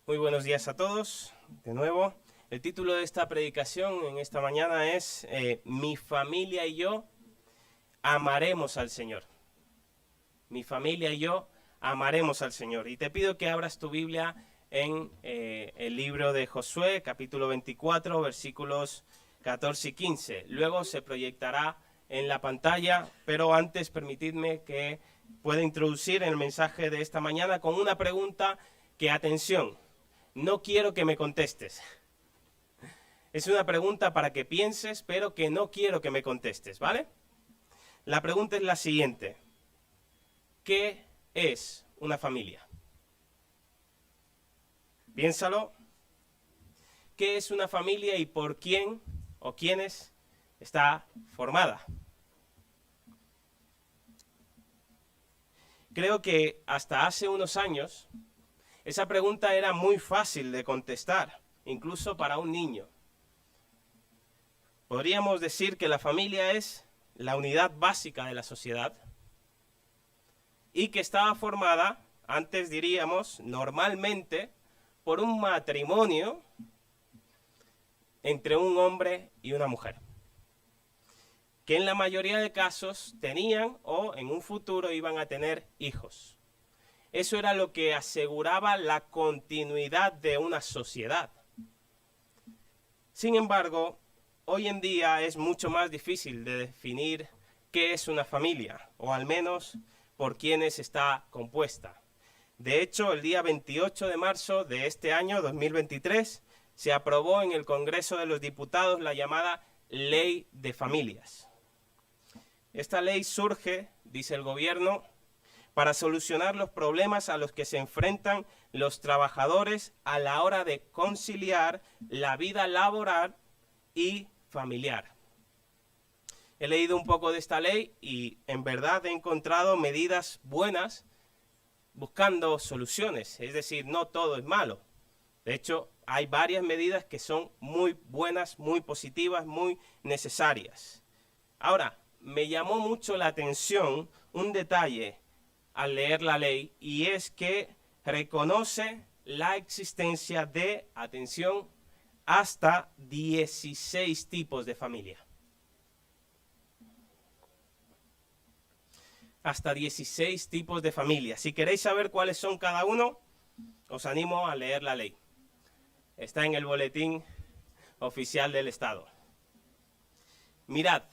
Muy buenos días a todos, de nuevo. El título de esta predicación en esta mañana es Mi familia y yo amaremos al Señor. Mi familia y yo amaremos al Señor. Y te pido que abras tu Biblia en el libro de Josué, capítulo 24, versículos 14 y 15. Luego se proyectará en la pantalla, pero antes permitidme que pueda introducir el mensaje de esta mañana con una pregunta que, atención, no quiero que me contestes. Es una pregunta para que pienses, pero que no quiero que me contestes, ¿vale? La pregunta es la siguiente. ¿Qué es una familia? Piénsalo. ¿Qué es una familia y por quién o quiénes está formada? Creo que hasta hace unos años esa pregunta era muy fácil de contestar, incluso para un niño. Podríamos decir que la familia es la unidad básica de la sociedad y que estaba formada, antes diríamos, normalmente, por un matrimonio entre un hombre y una mujer, que en la mayoría de casos tenían o en un futuro iban a tener hijos. Eso era lo que aseguraba la continuidad de una sociedad. Sin embargo, hoy en día es mucho más difícil de definir qué es una familia, o al menos por quiénes está compuesta. De hecho, el día 28 de marzo de este año, 2023, se aprobó en el Congreso de los Diputados la llamada Ley de Familias. Esta ley surge, dice el gobierno, para solucionar los problemas a los que se enfrentan los trabajadores a la hora de conciliar la vida laboral y familiar. He leído un poco de esta ley y en verdad he encontrado medidas buenas buscando soluciones, es decir, no todo es malo. De hecho, hay varias medidas que son muy buenas, muy positivas, muy necesarias. Ahora, me llamó mucho la atención un detalle al leer la ley, y es que reconoce la existencia de, atención, hasta 16 tipos de familia. Hasta 16 tipos de familia. Si queréis saber cuáles son cada uno, os animo a leer la ley. Está en el boletín oficial del Estado. Mirad,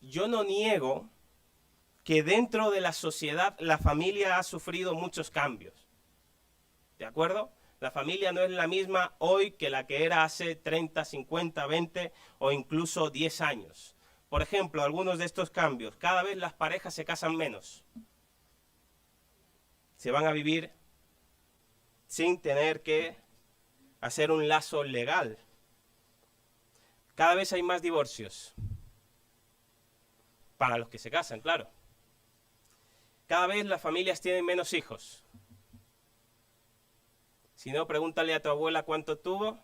yo no niego que dentro de la sociedad la familia ha sufrido muchos cambios. ¿De acuerdo? La familia no es la misma hoy que la que era hace 30, 50, 20 o incluso 10 años. Por ejemplo, algunos de estos cambios. Cada vez las parejas se casan menos. Se van a vivir sin tener que hacer un lazo legal. Cada vez hay más divorcios. Para los que se casan, claro. Cada vez las familias tienen menos hijos. Si no, pregúntale a tu abuela cuánto tuvo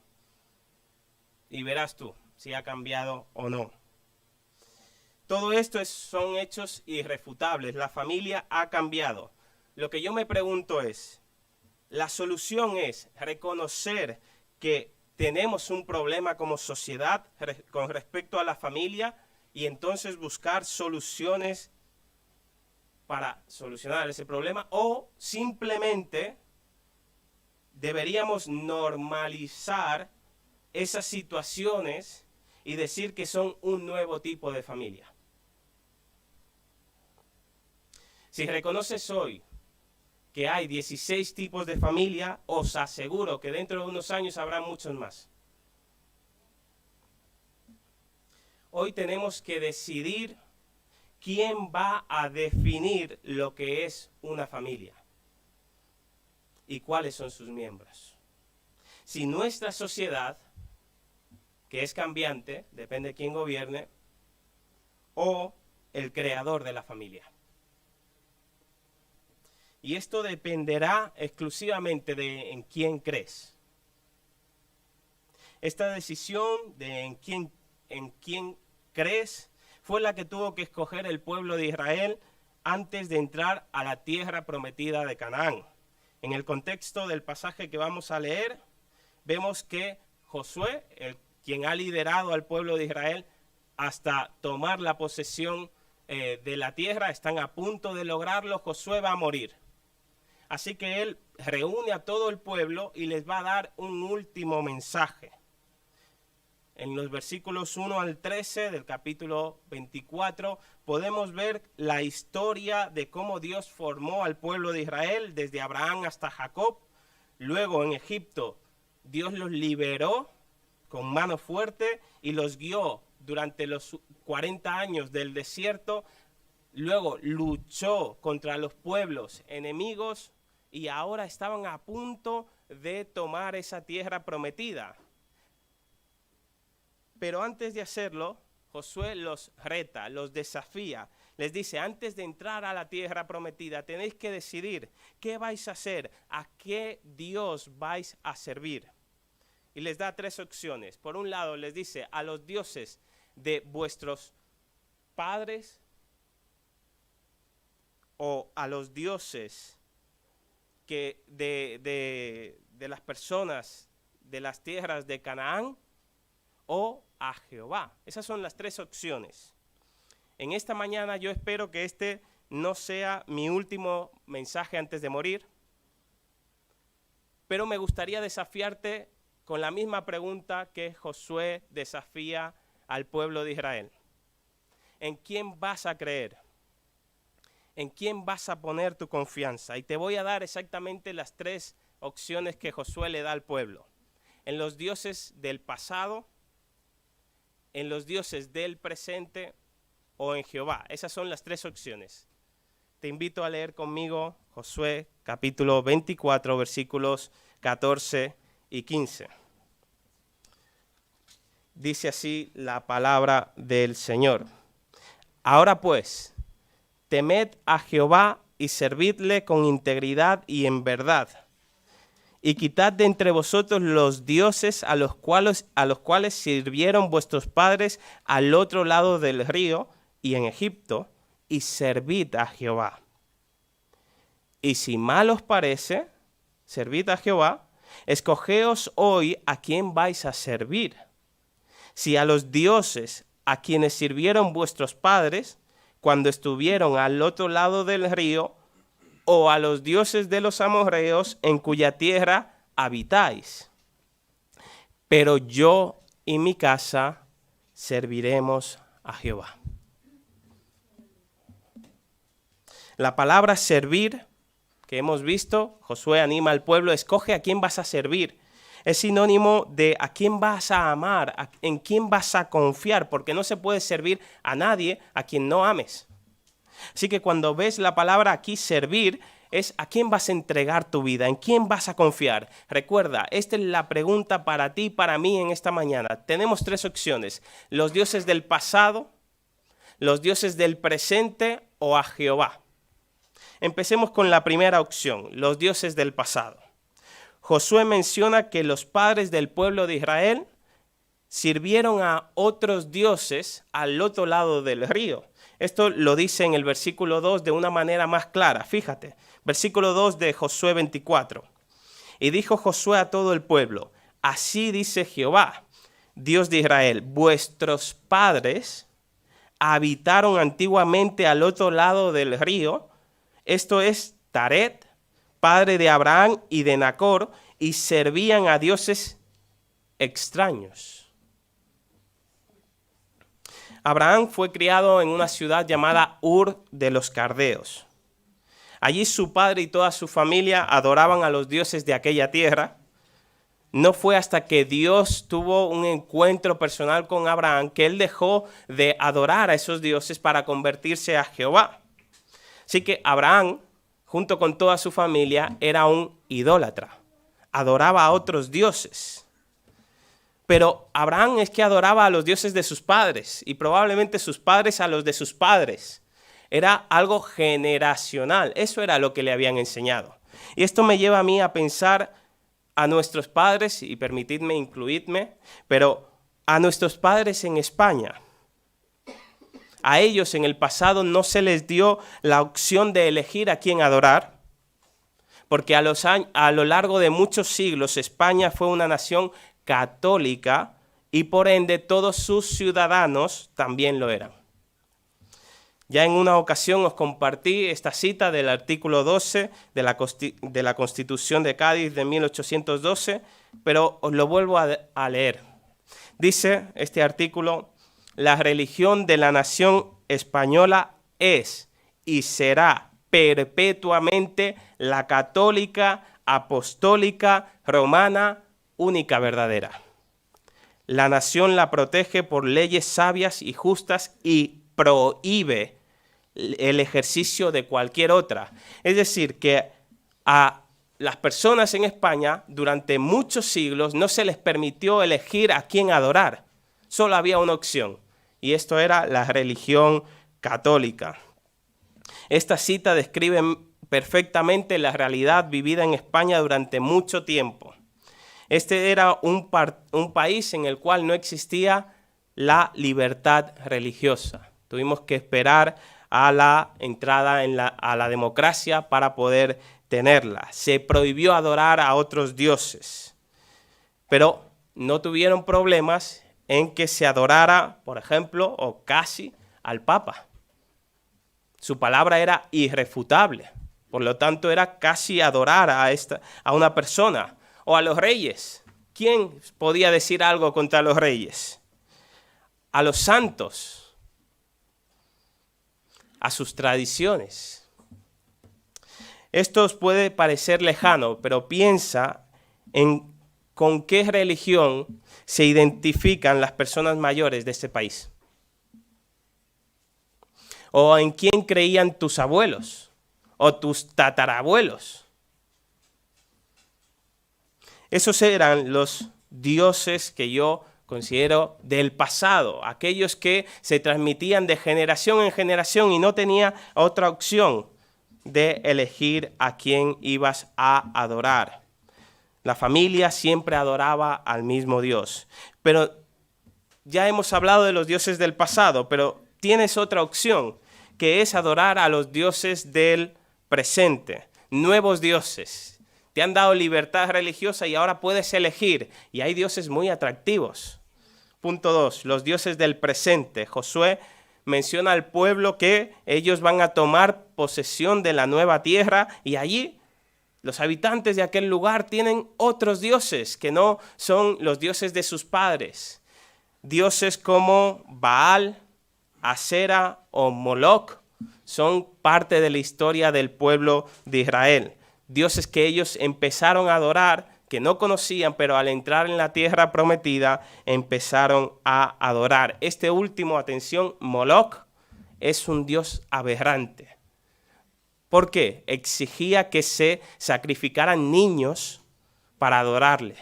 y verás tú si ha cambiado o no. Todo esto son hechos irrefutables. La familia ha cambiado. Lo que yo me pregunto es, ¿la solución es reconocer que tenemos un problema como sociedad con respecto a la familia y entonces buscar soluciones para solucionar ese problema, o simplemente deberíamos normalizar esas situaciones y decir que son un nuevo tipo de familia? Si reconoces hoy que hay 16 tipos de familia, os aseguro que dentro de unos años habrá muchos más. Hoy tenemos que decidir quién va a definir lo que es una familia y cuáles son sus miembros. Si nuestra sociedad, que es cambiante, depende de quién gobierne, o el creador de la familia. Y esto dependerá exclusivamente de en quién crees. Esta decisión de en quién crees fue la que tuvo que escoger el pueblo de Israel antes de entrar a la tierra prometida de Canaán. En el contexto del pasaje que vamos a leer, vemos que Josué, quien ha liderado al pueblo de Israel hasta tomar la posesión de la tierra, están a punto de lograrlo. Josué va a morir. Así que él reúne a todo el pueblo y les va a dar un último mensaje. En los versículos 1 al 13 del capítulo 24 podemos ver la historia de cómo Dios formó al pueblo de Israel desde Abraham hasta Jacob. Luego en Egipto Dios los liberó con mano fuerte y los guió durante los 40 años del desierto. Luego luchó contra los pueblos enemigos y ahora estaban a punto de tomar esa tierra prometida. Pero antes de hacerlo, Josué los reta, los desafía. Les dice, antes de entrar a la tierra prometida, tenéis que decidir qué vais a hacer, a qué Dios vais a servir. Y les da 3 opciones. Por un lado, les dice, a los dioses de vuestros padres o a los dioses que de las personas de las tierras de Canaán o a Jehová. Esas son las 3 opciones. En esta mañana yo espero que este no sea mi último mensaje antes de morir, pero me gustaría desafiarte con la misma pregunta que Josué desafía al pueblo de Israel. ¿En quién vas a creer? ¿En quién vas a poner tu confianza? Y te voy a dar exactamente las 3 opciones que Josué le da al pueblo. En los dioses del pasado, en los dioses del presente o en Jehová. Esas son las 3 opciones. Te invito a leer conmigo Josué capítulo 24, versículos 14 y 15. Dice así la palabra del Señor. Ahora pues, temed a Jehová y servidle con integridad y en verdad. Y quitad de entre vosotros los dioses a los cuales sirvieron vuestros padres al otro lado del río y en Egipto, y servid a Jehová. Y si mal os parece, servid a Jehová, escogeos hoy a quién vais a servir. Si a los dioses a quienes sirvieron vuestros padres cuando estuvieron al otro lado del río, o a los dioses de los amorreos en cuya tierra habitáis. Pero yo y mi casa serviremos a Jehová. La palabra servir, que hemos visto, Josué anima al pueblo, escoge a quién vas a servir. Es sinónimo de a quién vas a amar, en quién vas a confiar, porque no se puede servir a nadie a quien no ames. Así que cuando ves la palabra aquí servir, es a quién vas a entregar tu vida, en quién vas a confiar. Recuerda, esta es la pregunta para ti y para mí en esta mañana. Tenemos 3 opciones, los dioses del pasado, los dioses del presente o a Jehová. Empecemos con la primera opción, los dioses del pasado. Josué menciona que los padres del pueblo de Israel sirvieron a otros dioses al otro lado del río. Esto lo dice en el versículo 2 de una manera más clara. Fíjate, versículo 2 de Josué 24. Y dijo Josué a todo el pueblo, así dice Jehová, Dios de Israel, vuestros padres habitaron antiguamente al otro lado del río, esto es Taret, padre de Abraham y de Nacor, y servían a dioses extraños. Abraham fue criado en una ciudad llamada Ur de los Caldeos. Allí su padre y toda su familia adoraban a los dioses de aquella tierra. No fue hasta que Dios tuvo un encuentro personal con Abraham que él dejó de adorar a esos dioses para convertirse a Jehová. Así que Abraham, junto con toda su familia, era un idólatra. Adoraba a otros dioses. Pero Abraham es que adoraba a los dioses de sus padres y probablemente sus padres a los de sus padres. Era algo generacional. Eso era lo que le habían enseñado. Y esto me lleva a mí a pensar a nuestros padres, y permitidme incluirme, pero a nuestros padres en España. A ellos en el pasado no se les dio la opción de elegir a quién adorar. porque a lo largo de muchos siglos España fue una nación católica y por ende todos sus ciudadanos también lo eran. Ya en una ocasión os compartí esta cita del artículo 12 de la Constitución de Cádiz de 1812, pero os lo vuelvo a leer. Dice este artículo: la religión de la nación española es y será perpetuamente la católica, apostólica, romana, única verdadera. La nación la protege por leyes sabias y justas y prohíbe el ejercicio de cualquier otra. Es decir, que a las personas en España durante muchos siglos no se les permitió elegir a quién adorar. Solo había una opción, y esto era la religión católica. Esta cita describe perfectamente la realidad vivida en España durante mucho tiempo. Este era un país en el cual no existía la libertad religiosa. Tuvimos que esperar a la entrada a la democracia para poder tenerla. Se prohibió adorar a otros dioses, pero no tuvieron problemas en que se adorara, por ejemplo, o casi, al Papa. Su palabra era irrefutable, por lo tanto era casi adorar a una persona, o a los reyes. ¿Quién podía decir algo contra los reyes? A los santos, a sus tradiciones. Esto os puede parecer lejano, pero piensa en con qué religión se identifican las personas mayores de este país. O en quién creían tus abuelos o tus tatarabuelos. Esos eran los dioses que yo considero del pasado, aquellos que se transmitían de generación en generación y no tenía otra opción de elegir a quién ibas a adorar. La familia siempre adoraba al mismo Dios. Pero ya hemos hablado de los dioses del pasado, pero tienes otra opción, que es adorar a los dioses del presente, nuevos dioses. Te han dado libertad religiosa y ahora puedes elegir, y hay dioses muy atractivos. Punto 2, los dioses del presente. Josué menciona al pueblo que ellos van a tomar posesión de la nueva tierra y allí los habitantes de aquel lugar tienen otros dioses que no son los dioses de sus padres. Dioses como Baal, Asera o Moloch son parte de la historia del pueblo de Israel. Dioses que ellos empezaron a adorar, que no conocían, pero al entrar en la tierra prometida empezaron a adorar. Este último, atención, Moloch, es un dios aberrante. ¿Por qué? Exigía que se sacrificaran niños para adorarle.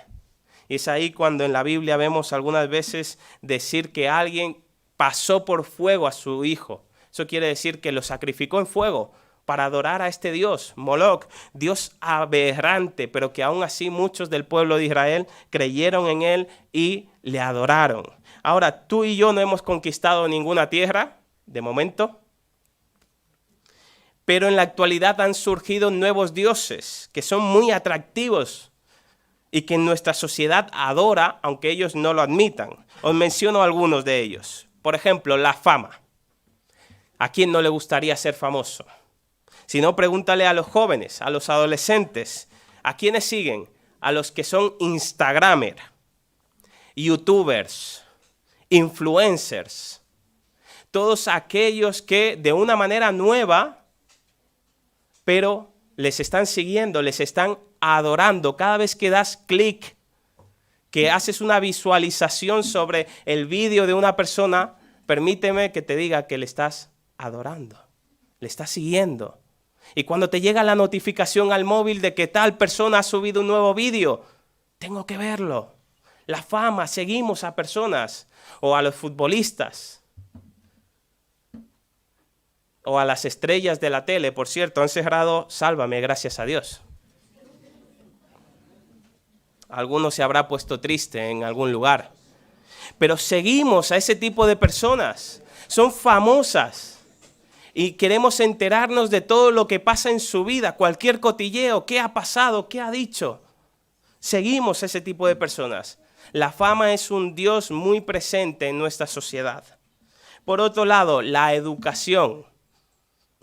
Y es ahí cuando en la Biblia vemos algunas veces decir que alguien pasó por fuego a su hijo. Eso quiere decir que lo sacrificó en fuego para adorar a este dios, Moloch, dios aberrante, pero que aún así muchos del pueblo de Israel creyeron en él y le adoraron. Ahora, tú y yo no hemos conquistado ninguna tierra, de momento, pero en la actualidad han surgido nuevos dioses que son muy atractivos y que nuestra sociedad adora, aunque ellos no lo admitan. Os menciono algunos de ellos. Por ejemplo, la fama. ¿A quién no le gustaría ser famoso? Si no, pregúntale a los jóvenes, a los adolescentes. ¿A quiénes siguen? A los que son Instagramers, YouTubers, influencers. Todos aquellos que de una manera nueva, pero les están siguiendo, les están adorando. Cada vez que das clic, que haces una visualización sobre el vídeo de una persona, permíteme que te diga que le estás adorando, le estás siguiendo. Y cuando te llega la notificación al móvil de que tal persona ha subido un nuevo vídeo, tengo que verlo. La fama, seguimos a personas o a los futbolistas. O a las estrellas de la tele, por cierto, han cerrado Sálvame, gracias a Dios. Alguno se habrá puesto triste en algún lugar. Pero seguimos a ese tipo de personas. Son famosas. y queremos enterarnos de todo lo que pasa en su vida, cualquier cotilleo, qué ha pasado, qué ha dicho. Seguimos ese tipo de personas. La fama es un Dios muy presente en nuestra sociedad. Por otro lado, la educación.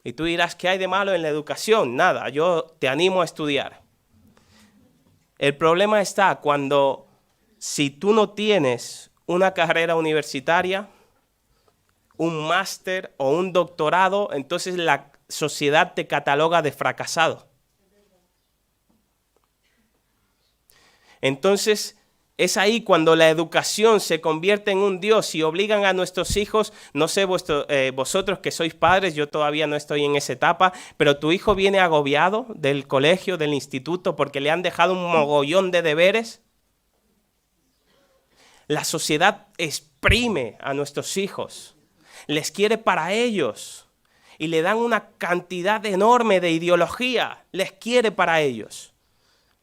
Y tú dirás, ¿qué hay de malo en la educación? Nada, yo te animo a estudiar. El problema está cuando, si tú no tienes una carrera universitaria, un máster o un doctorado, entonces la sociedad te cataloga de fracasado. Entonces, es ahí cuando la educación se convierte en un Dios y obligan a nuestros hijos, no sé vosotros que sois padres, yo todavía no estoy en esa etapa, pero tu hijo viene agobiado del colegio, del instituto, porque le han dejado un mogollón de deberes. La sociedad exprime a nuestros hijos, les quiere para ellos y le dan una cantidad enorme de ideología, les quiere para ellos.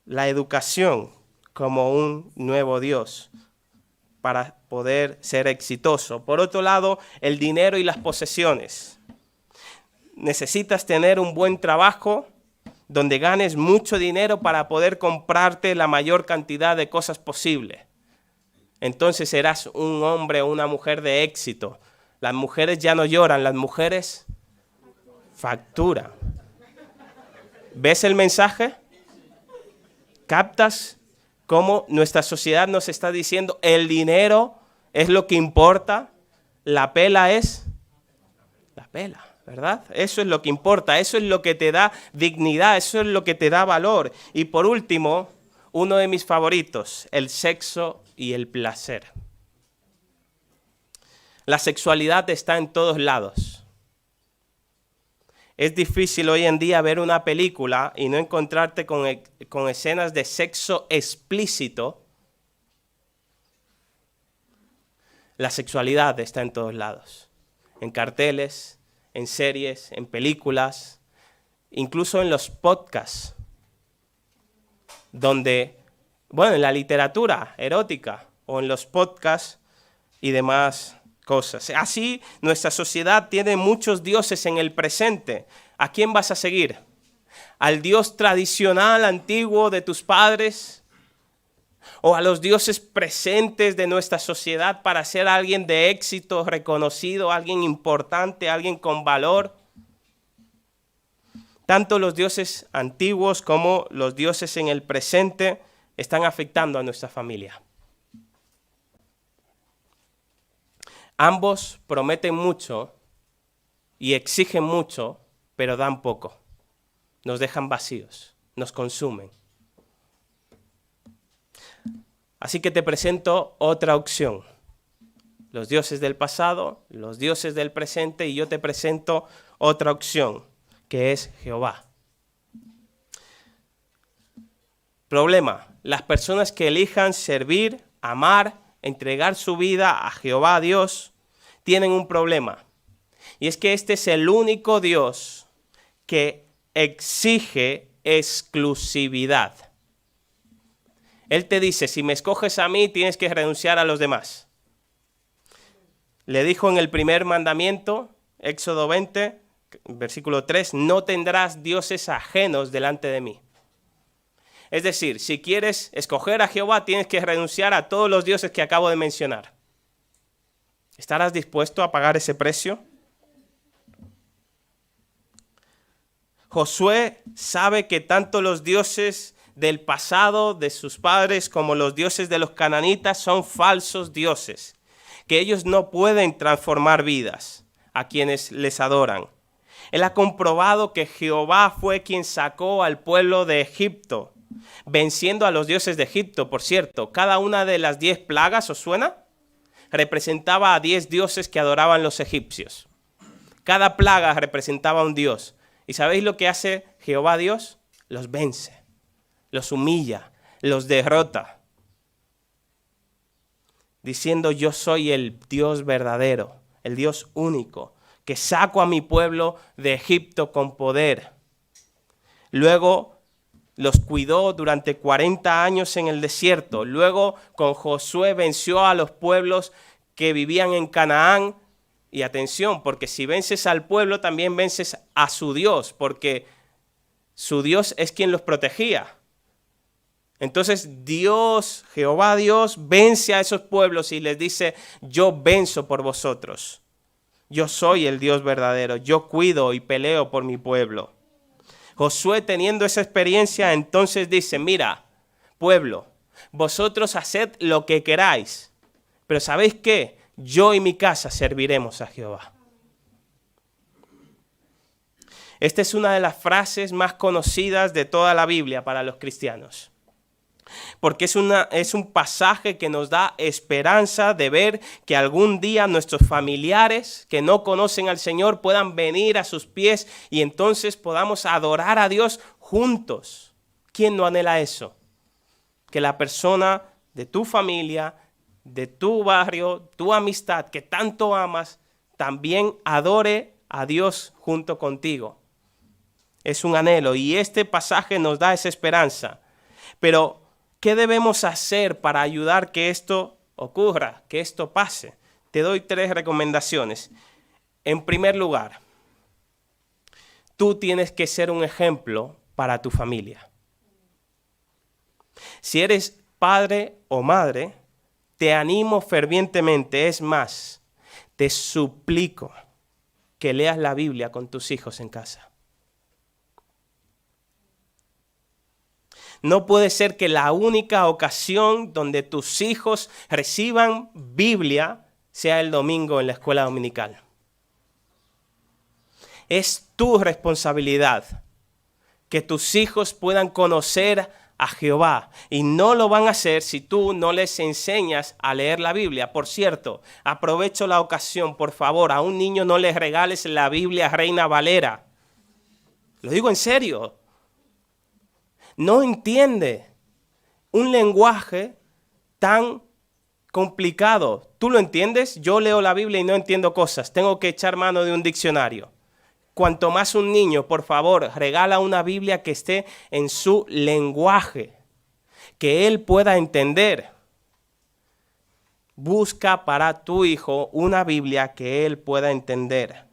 La educación como un nuevo Dios para poder ser exitoso. Por otro lado, el dinero y las posesiones. Necesitas tener un buen trabajo donde ganes mucho dinero para poder comprarte la mayor cantidad de cosas posible. Entonces serás un hombre o una mujer de éxito. Las mujeres ya no lloran, las mujeres facturan. ¿Ves el mensaje? ¿Captas cómo nuestra sociedad nos está diciendo el dinero es lo que importa? La pela es la pela, ¿verdad? Eso es lo que importa, eso es lo que te da dignidad, eso es lo que te da valor. Y por último, uno de mis favoritos, el sexo y el placer. La sexualidad está en todos lados. Es difícil hoy en día ver una película y no encontrarte con escenas de sexo explícito. La sexualidad está en todos lados. En carteles, en series, en películas, incluso en los podcasts, donde, en la literatura erótica o en los podcasts y demás cosas. Así, nuestra sociedad tiene muchos dioses en el presente. ¿A quién vas a seguir? ¿Al Dios tradicional, antiguo de tus padres? ¿O a los dioses presentes de nuestra sociedad para ser alguien de éxito, reconocido, alguien importante, alguien con valor? Tanto los dioses antiguos como los dioses en el presente están afectando a nuestra familia. Ambos prometen mucho y exigen mucho, pero dan poco. Nos dejan vacíos, nos consumen. Así que te presento otra opción. Los dioses del pasado, los dioses del presente, y yo te presento otra opción, que es Jehová. Problema: las personas que elijan servir, amar, entregar su vida a Jehová Dios, tienen un problema. Y es que este es el único Dios que exige exclusividad. Él te dice, si me escoges a mí, tienes que renunciar a los demás. Le dijo en el primer mandamiento, Éxodo 20, versículo 3, no tendrás dioses ajenos delante de mí. Es decir, si quieres escoger a Jehová, tienes que renunciar a todos los dioses que acabo de mencionar. ¿Estarás dispuesto a pagar ese precio? Josué sabe que tanto los dioses del pasado de sus padres como los dioses de los cananitas son falsos dioses, que ellos no pueden transformar vidas a quienes les adoran. Él ha comprobado que Jehová fue quien sacó al pueblo de Egipto, venciendo a los dioses de Egipto. Por cierto, cada una de las 10 plagas, ¿os suena? Representaba a 10 dioses que adoraban los egipcios. Cada plaga representaba a un dios. ¿Y sabéis lo que hace Jehová Dios? Los vence, los humilla, los derrota, diciendo: yo soy el Dios verdadero, el Dios único, que saco a mi pueblo de Egipto con poder. Luego los cuidó durante 40 años en el desierto. Luego con Josué venció a los pueblos que vivían en Canaán Y atención, porque si vences al pueblo, también vences a su Dios, porque su Dios es quien los protegía. Entonces Dios, Jehová Dios, vence a esos pueblos y les dice, yo venzo por vosotros. Yo soy el Dios verdadero, yo cuido y peleo por mi pueblo. Josué, teniendo esa experiencia, entonces dice, mira, pueblo, vosotros haced lo que queráis, pero ¿sabéis qué? Yo y mi casa serviremos a Jehová. Esta es una de las frases más conocidas de toda la Biblia para los cristianos. Porque es un pasaje que nos da esperanza de ver que algún día nuestros familiares que no conocen al Señor puedan venir a sus pies y entonces podamos adorar a Dios juntos. ¿Quién no anhela eso? Que la persona de tu familia, de tu barrio, tu amistad que tanto amas, también adore a Dios junto contigo. Es un anhelo y este pasaje nos da esa esperanza. Pero ¿qué debemos hacer para ayudar que esto ocurra, que esto pase? Te doy 3 recomendaciones. En primer lugar, tú tienes que ser un ejemplo para tu familia. Si eres padre o madre, te animo fervientemente, es más, te suplico que leas la Biblia con tus hijos en casa. No puede ser que la única ocasión donde tus hijos reciban Biblia sea el domingo en la escuela dominical. Es tu responsabilidad que tus hijos puedan conocer a Jehová y no lo van a hacer si tú no les enseñas a leer la Biblia. Por cierto, aprovecho la ocasión, por favor, a un niño no le regales la Biblia Reina Valera. Lo digo en serio. No entiende un lenguaje tan complicado. ¿Tú lo entiendes? Yo leo la Biblia y no entiendo cosas. Tengo que echar mano de un diccionario. Cuanto más un niño, por favor, regala una Biblia que esté en su lenguaje, que él pueda entender. Busca para tu hijo una Biblia que él pueda entender.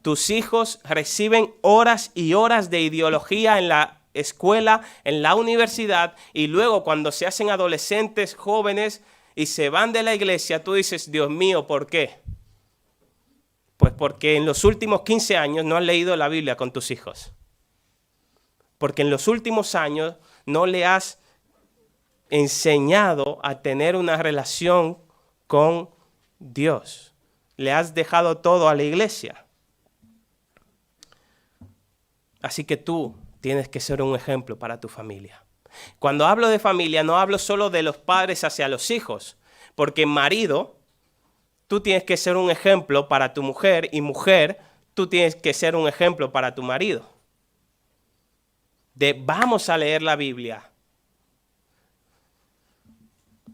Tus hijos reciben horas y horas de ideología en la escuela, en la universidad, y luego cuando se hacen adolescentes, jóvenes, y se van de la iglesia, tú dices, Dios mío, ¿por qué? Pues porque en los últimos 15 años no has leído la Biblia con tus hijos. Porque en los últimos años no le has enseñado a tener una relación con Dios. Le has dejado todo a la iglesia. Así que tú tienes que ser un ejemplo para tu familia. Cuando hablo de familia, no hablo solo de los padres hacia los hijos, porque marido, tú tienes que ser un ejemplo para tu mujer, y mujer, tú tienes que ser un ejemplo para tu marido. Vamos a leer la Biblia.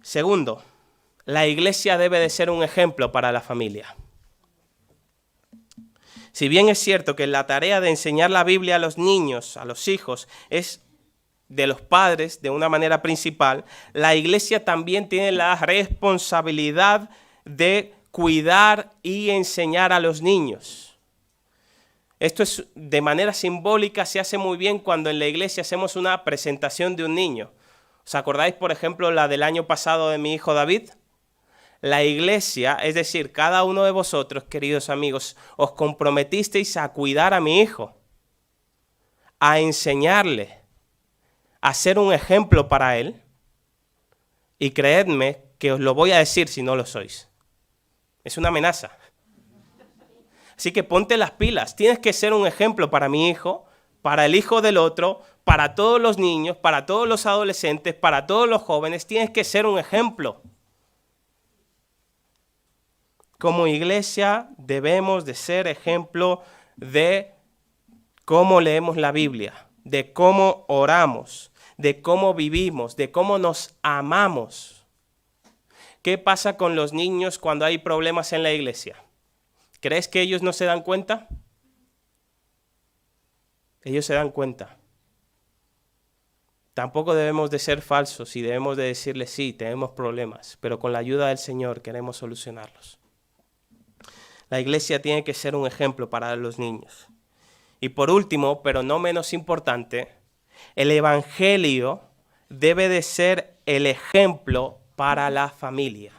Segundo, la iglesia debe de ser un ejemplo para la familia. Si bien es cierto que la tarea de enseñar la Biblia a los niños, a los hijos, es de los padres de una manera principal, la iglesia también tiene la responsabilidad de cuidar y enseñar a los niños. Esto es de manera simbólica, se hace muy bien cuando en la iglesia hacemos una presentación de un niño. ¿Os acordáis, por ejemplo, la del año pasado de mi hijo David? La iglesia, es decir, cada uno de vosotros, queridos amigos, os comprometisteis a cuidar a mi hijo, a enseñarle, a ser un ejemplo para él, y creedme que os lo voy a decir si no lo sois. Es una amenaza. Así que ponte las pilas. Tienes que ser un ejemplo para mi hijo, para el hijo del otro, para todos los niños, para todos los adolescentes, para todos los jóvenes. Tienes que ser un ejemplo. Como iglesia debemos de ser ejemplo de cómo leemos la Biblia, de cómo oramos, de cómo vivimos, de cómo nos amamos. ¿Qué pasa con los niños cuando hay problemas en la iglesia? ¿Crees que ellos no se dan cuenta? Ellos se dan cuenta. Tampoco debemos de ser falsos y debemos de decirles sí, tenemos problemas, pero con la ayuda del Señor queremos solucionarlos. La iglesia tiene que ser un ejemplo para los niños. Y por último, pero no menos importante, el evangelio debe de ser el ejemplo para la familia.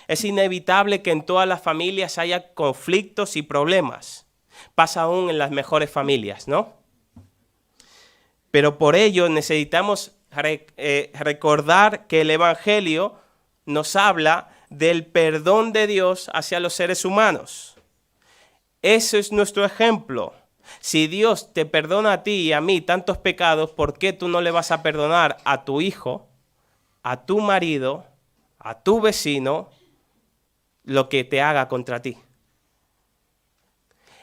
Es inevitable que en todas las familias haya conflictos y problemas. Pasa aún en las mejores familias, ¿no? Pero por ello necesitamos recordar que el evangelio nos habla del perdón de Dios hacia los seres humanos. Ese es nuestro ejemplo. Si Dios te perdona a ti y a mí tantos pecados, ¿por qué tú no le vas a perdonar a tu hijo, a tu marido, a tu vecino, lo que te haga contra ti?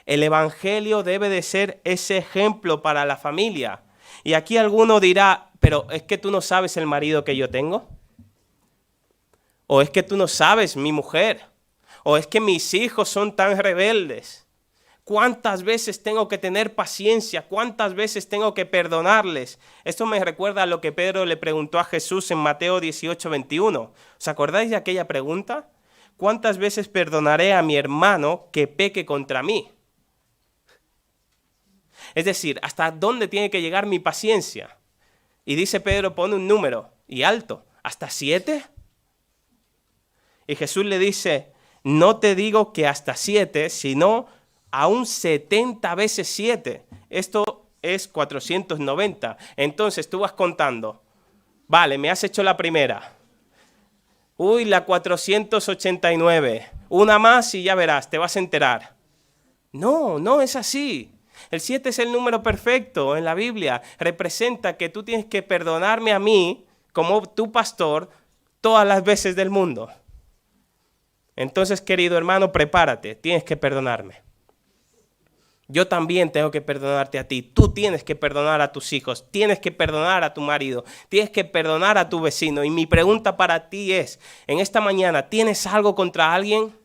El evangelio debe de ser ese ejemplo para la familia. Y aquí alguno dirá, pero ¿es que tú no sabes el marido que yo tengo? ¿O es que tú no sabes mi mujer? ¿O es que mis hijos son tan rebeldes? ¿Cuántas veces tengo que tener paciencia? ¿Cuántas veces tengo que perdonarles? Esto me recuerda a lo que Pedro le preguntó a Jesús en Mateo 18:21. ¿Os acordáis de aquella pregunta? ¿Cuántas veces perdonaré a mi hermano que peque contra mí? Es decir, ¿hasta dónde tiene que llegar mi paciencia? Y dice Pedro, pone un número y alto, ¿hasta 7? Y Jesús le dice, no te digo que hasta 7, sino aún 70 veces 7. Esto es 490. Entonces tú vas contando. Vale, me has hecho la primera. Uy, la 489. Una más y ya verás, te vas a enterar. No es así. El 7 es el número perfecto en la Biblia. Representa que tú tienes que perdonarme a mí, como tu pastor, todas las veces del mundo. Entonces, querido hermano, prepárate, tienes que perdonarme. Yo también tengo que perdonarte a ti. Tú tienes que perdonar a tus hijos, tienes que perdonar a tu marido, tienes que perdonar a tu vecino. Y mi pregunta para ti es, en esta mañana, ¿tienes algo contra alguien?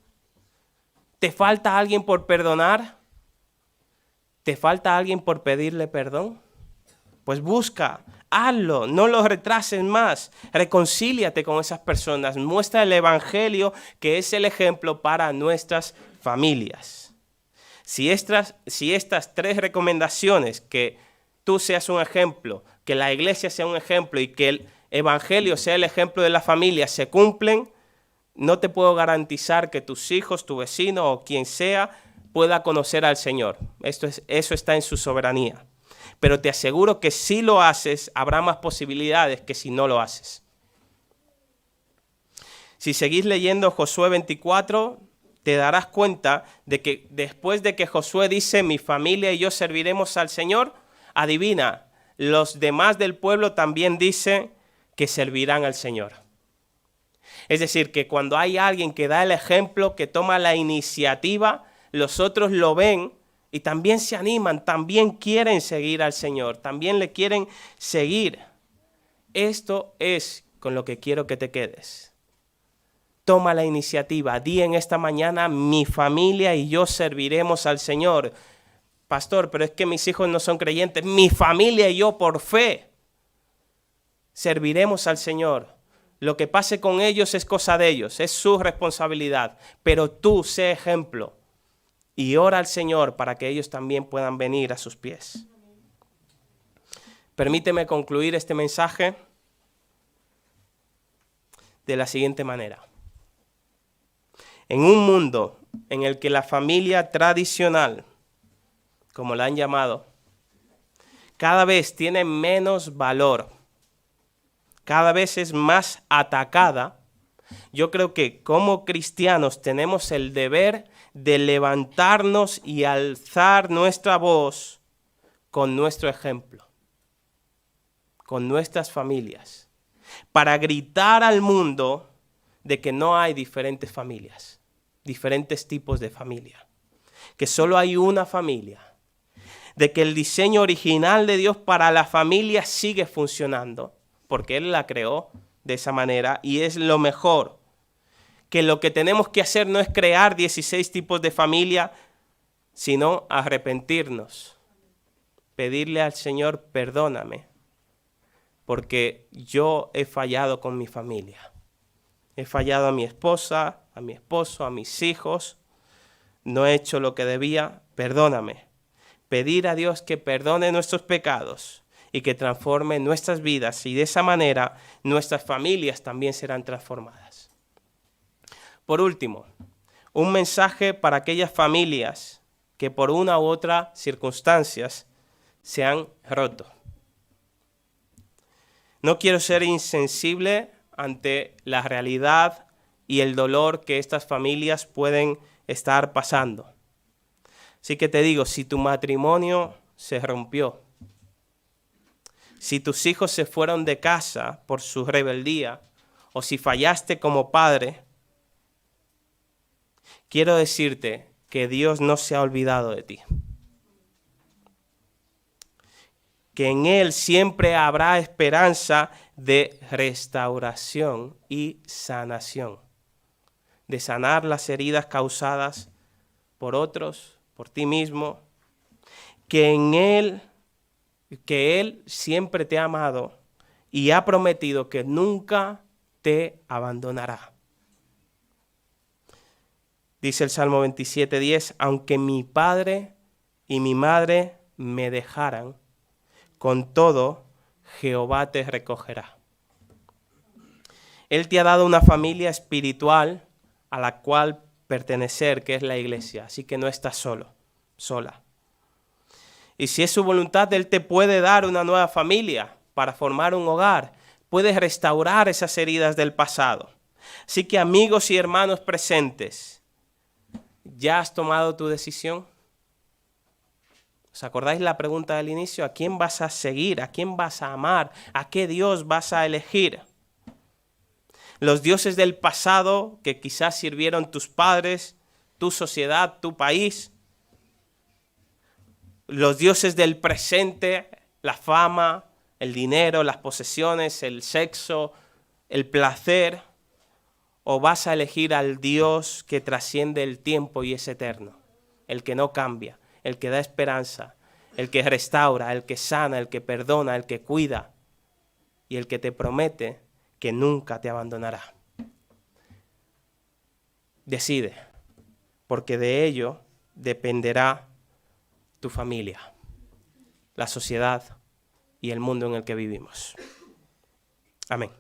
¿Te falta alguien por perdonar? ¿Te falta alguien por pedirle perdón? Pues busca, hazlo, no lo retrases más. Reconcíliate con esas personas. Muestra el evangelio que es el ejemplo para nuestras familias. Si estas 3 recomendaciones, que tú seas un ejemplo, que la iglesia sea un ejemplo y que el evangelio sea el ejemplo de la familia, se cumplen, no te puedo garantizar que tus hijos, tu vecino o quien sea pueda conocer al Señor. Eso está en su soberanía. Pero te aseguro que si lo haces, habrá más posibilidades que si no lo haces. Si seguís leyendo Josué 24, te darás cuenta de que después de que Josué dice, mi familia y yo serviremos al Señor, adivina, los demás del pueblo también dicen que servirán al Señor. Es decir, que cuando hay alguien que da el ejemplo, que toma la iniciativa, los otros lo ven y también se animan, también quieren seguir al Señor, también le quieren seguir. Esto es con lo que quiero que te quedes. Toma la iniciativa, di en esta mañana, mi familia y yo serviremos al Señor. Pastor, pero es que mis hijos no son creyentes, mi familia y yo por fe serviremos al Señor. Lo que pase con ellos es cosa de ellos, es su responsabilidad, pero tú sé ejemplo. Y ora al Señor para que ellos también puedan venir a sus pies. Permíteme concluir este mensaje de la siguiente manera. En un mundo en el que la familia tradicional, como la han llamado, cada vez tiene menos valor, cada vez es más atacada, yo creo que como cristianos tenemos el deber de levantarnos y alzar nuestra voz con nuestro ejemplo, con nuestras familias, para gritar al mundo de que no hay diferentes familias, diferentes tipos de familia, que solo hay una familia, de que el diseño original de Dios para la familia sigue funcionando, porque Él la creó de esa manera y es lo mejor. Que lo que tenemos que hacer no es crear 16 tipos de familia, sino arrepentirnos. Pedirle al Señor, perdóname, porque yo he fallado con mi familia. He fallado a mi esposa, a mi esposo, a mis hijos. no he hecho lo que debía, perdóname. Pedir a Dios que perdone nuestros pecados y que transforme nuestras vidas, y de esa manera nuestras familias también serán transformadas. Por último, un mensaje para aquellas familias que por una u otra circunstancias se han roto. No quiero ser insensible ante la realidad y el dolor que estas familias pueden estar pasando. Así que te digo, si tu matrimonio se rompió, si tus hijos se fueron de casa por su rebeldía, o si fallaste como padre, quiero decirte que Dios no se ha olvidado de ti. Que en Él siempre habrá esperanza de restauración y sanación. De sanar las heridas causadas por otros, por ti mismo. Que Él siempre te ha amado y ha prometido que nunca te abandonará. Dice el Salmo 27:10, aunque mi padre y mi madre me dejaran, con todo Jehová te recogerá. Él te ha dado una familia espiritual a la cual pertenecer, que es la iglesia, así que no estás solo, sola. Y si es su voluntad, Él te puede dar una nueva familia para formar un hogar. Puedes restaurar esas heridas del pasado. Así que amigos y hermanos presentes, ¿ya has tomado tu decisión? ¿Os acordáis la pregunta del inicio? ¿A quién vas a seguir? ¿A quién vas a amar? ¿A qué Dios vas a elegir? Los dioses del pasado que quizás sirvieron tus padres, tu sociedad, tu país. Los dioses del presente, la fama, el dinero, las posesiones, el sexo, el placer. ¿O vas a elegir al Dios que trasciende el tiempo y es eterno? El que no cambia, el que da esperanza, el que restaura, el que sana, el que perdona, el que cuida y el que te promete que nunca te abandonará. Decide, porque de ello dependerá tu familia, la sociedad y el mundo en el que vivimos. Amén.